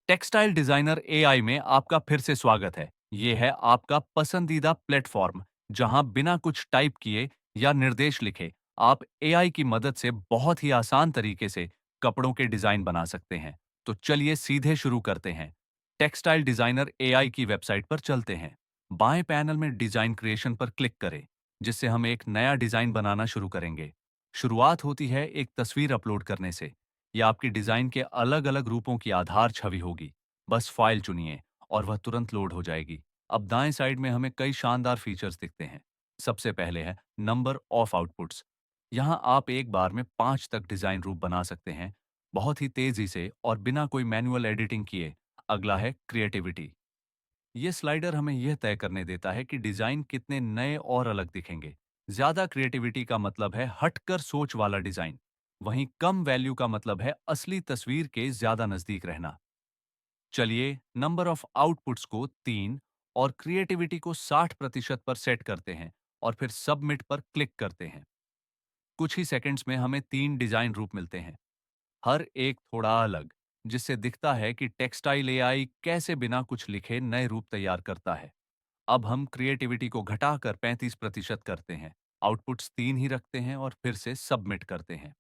Textile designer AI में आपका फिर से स्वागत है। ये है आपका पसंदीदा प्लेटफॉर्म जहां बिना कुछ टाइप किए या निर्देश लिखे आप एआई की मदद से बहुत ही आसान तरीके से कपड़ों के डिजाइन बना सकते हैं। तो चलिए सीधे शुरू करते हैं। टेक्सटाइल डिजाइनर एआई की वेबसाइट पर चलते हैं। बाएं पैनल में डिजाइन क्रिएशन पर क्लिक करें, जिससे हम एक नया डिजाइन बनाना शुरू करेंगे। शुरुआत होती है एक तस्वीर अपलोड करने से। या आपकी डिजाइन के अलग-अलग रूपों की आधार छवि होगी। बस फाइल चुनिए और वह तुरंत लोड हो जाएगी। अब दाएं साइड में हमें कई शानदार फीचर्स दिखते हैं। सबसे पहले है नंबर ऑफ आउटपुट्स। यहाँ आप एक बार में 5 तक डिजाइन रूप बना सकते हैं, बहुत ही तेजी से और बिना कोई मैनुअल एडिटिंग किए। अगला है क्रिएटिविटी। ये स्लाइडर हमें यह तय करने देता है कि डिजाइन कितने नए और अलग दिखेंगे। ज्यादा क्रिएटिविटी का मतलब है हटकर सोच वाला डिजाइन, वहीं कम वैल्यू का मतलब है असली तस्वीर के ज्यादा नजदीक रहना। चलिए नंबर ऑफ आउटपुट्स को 3 और क्रिएटिविटी को 60% पर सेट करते हैं और फिर सबमिट पर क्लिक करते हैं। कुछ ही सेकंड्स में हमें 3 डिजाइन रूप मिलते हैं, हर एक थोड़ा अलग, जिससे दिखता है कि टेक्सटाइल एआई कैसे बिना कुछ लिखे नए रूप तैयार करता है। अब हम क्रिएटिविटी को घटाकर 35% करते हैं, आउटपुट्स 3 ही रखते हैं और फिर से सबमिट करते हैं।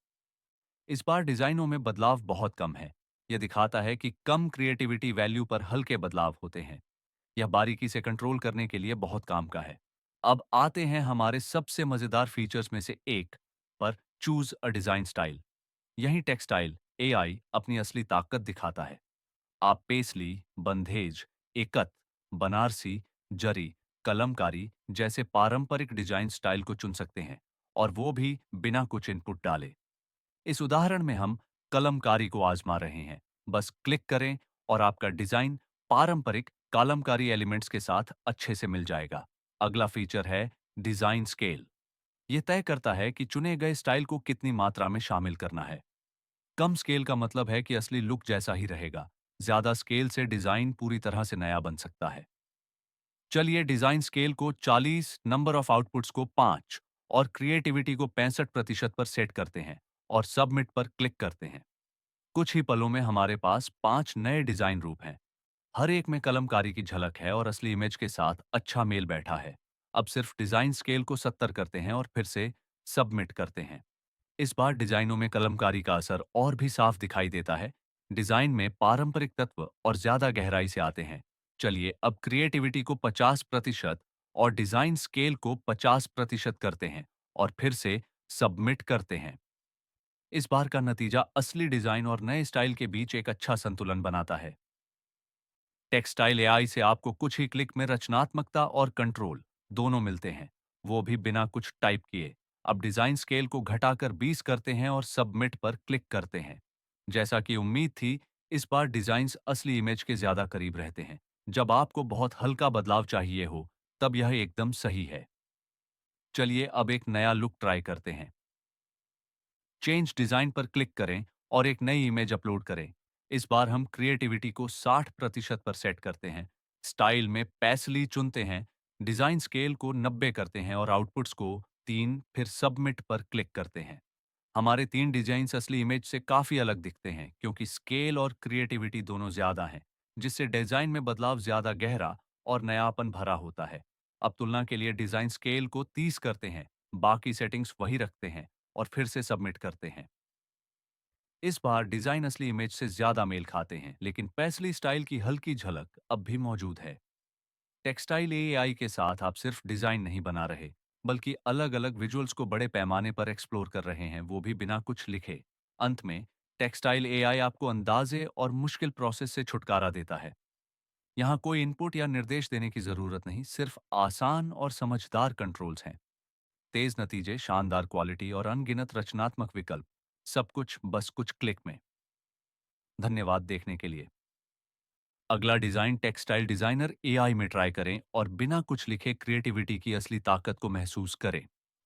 इस बार डिजाइनों में बदलाव बहुत कम है। यह दिखाता है कि कम क्रिएटिविटी वैल्यू पर हल्के बदलाव होते हैं। यह बारीकी से कंट्रोल करने के लिए बहुत काम का है। अब आते हैं हमारे सबसे मजेदार फीचर्स में से एक पर, चूज अ डिजाइन स्टाइल। यही टेक्सटाइल एआई अपनी असली ताकत दिखाता है। आप पेसली, बंधेज, एकत, बनारसी, जरी, कलमकारी जैसे पारंपरिक डिजाइन स्टाइल को चुन सकते हैं, और वो भी बिना कुछ इनपुट डाले। इस उदाहरण में हम कलमकारी को आजमा रहे हैं। बस क्लिक करें और आपका डिजाइन पारंपरिक कलमकारी एलिमेंट्स के साथ अच्छे से मिल जाएगा। अगला फीचर है डिजाइन स्केल। यह तय करता है कि चुने गए स्टाइल को कितनी मात्रा में शामिल करना है। कम स्केल का मतलब है कि असली लुक जैसा ही रहेगा। ज्यादा स्केल से डिजाइन पूरी तरह से नया बन सकता है। चलिए डिजाइन स्केल को 40, नंबर ऑफ आउटपुट्स को 5 और क्रिएटिविटी को 65% पर सेट करते हैं और सबमिट पर क्लिक करते हैं। कुछ ही पलों में हमारे पास 5 नए डिजाइन रूप हैं। हर एक में कलमकारी की झलक है और असली इमेज के साथ अच्छा मेल बैठा है। अब सिर्फ डिजाइन स्केल को 70 करते हैं और फिर से सबमिट करते हैं। इस बार डिजाइनों में कलमकारी का असर और भी साफ दिखाई देता है। डिजाइन में पारंपरिक तत्व और ज्यादा गहराई से आते हैं। चलिए अब क्रिएटिविटी को 50% और डिजाइन स्केल को 50% करते हैं और फिर से सबमिट करते हैं। इस बार का नतीजा असली डिजाइन और नए स्टाइल के बीच एक अच्छा संतुलन बनाता है। टेक्सटाइल एआई से आपको कुछ ही क्लिक में रचनात्मकता और कंट्रोल दोनों मिलते हैं, वो भी बिना कुछ टाइप किए। अब डिजाइन स्केल को घटाकर 20 करते हैं और सबमिट पर क्लिक करते हैं। जैसा कि उम्मीद थी, इस बार डिजाइन्स असली इमेज के ज्यादा करीब रहते हैं। जब आपको बहुत हल्का बदलाव चाहिए हो, तब यह एकदम सही है। चलिए अब एक नया लुक ट्राई करते हैं। चेंज डिजाइन पर क्लिक करें और एक नई इमेज अपलोड करें। इस बार हम क्रिएटिविटी को 60% पर सेट करते हैं, स्टाइल में पैसली चुनते हैं, डिजाइन स्केल को 90 करते हैं और आउटपुट्स को 3, फिर सबमिट पर क्लिक करते हैं। हमारे 3 डिजाइन असली इमेज से काफी अलग दिखते हैं, क्योंकि स्केल और क्रिएटिविटी दोनों ज्यादा हैं, जिससे डिजाइन में बदलाव ज्यादा गहरा और नयापन भरा होता है। अब तुलना के लिए डिजाइन स्केल को 30 करते हैं, बाकी सेटिंग्स वही रखते हैं और फिर से सबमिट करते हैं। इस बार डिजाइन असली इमेज से ज्यादा मेल खाते हैं, लेकिन पैसली स्टाइल की हल्की झलक अब भी मौजूद है। टेक्सटाइल एआई के साथ आप सिर्फ डिजाइन नहीं बना रहे, बल्कि अलग-अलग विजुअल्स को बड़े पैमाने पर एक्सप्लोर कर रहे हैं, वो भी बिना कुछ लिखे। अंत में टेक्सटाइल एआई आपको अंदाजे और मुश्किल प्रोसेस से छुटकारा देता है। यहाँ कोई इनपुट या निर्देश देने की जरूरत नहीं, सिर्फ आसान और समझदार कंट्रोल्स हैं। तेज नतीजे, शानदार क्वालिटी और अनगिनत रचनात्मक विकल्प, सब कुछ बस कुछ क्लिक में। धन्यवाद देखने के लिए। अगला डिजाइन टेक्सटाइल डिजाइनर एआई में ट्राई करें और बिना कुछ लिखे क्रिएटिविटी की असली ताकत को महसूस करें।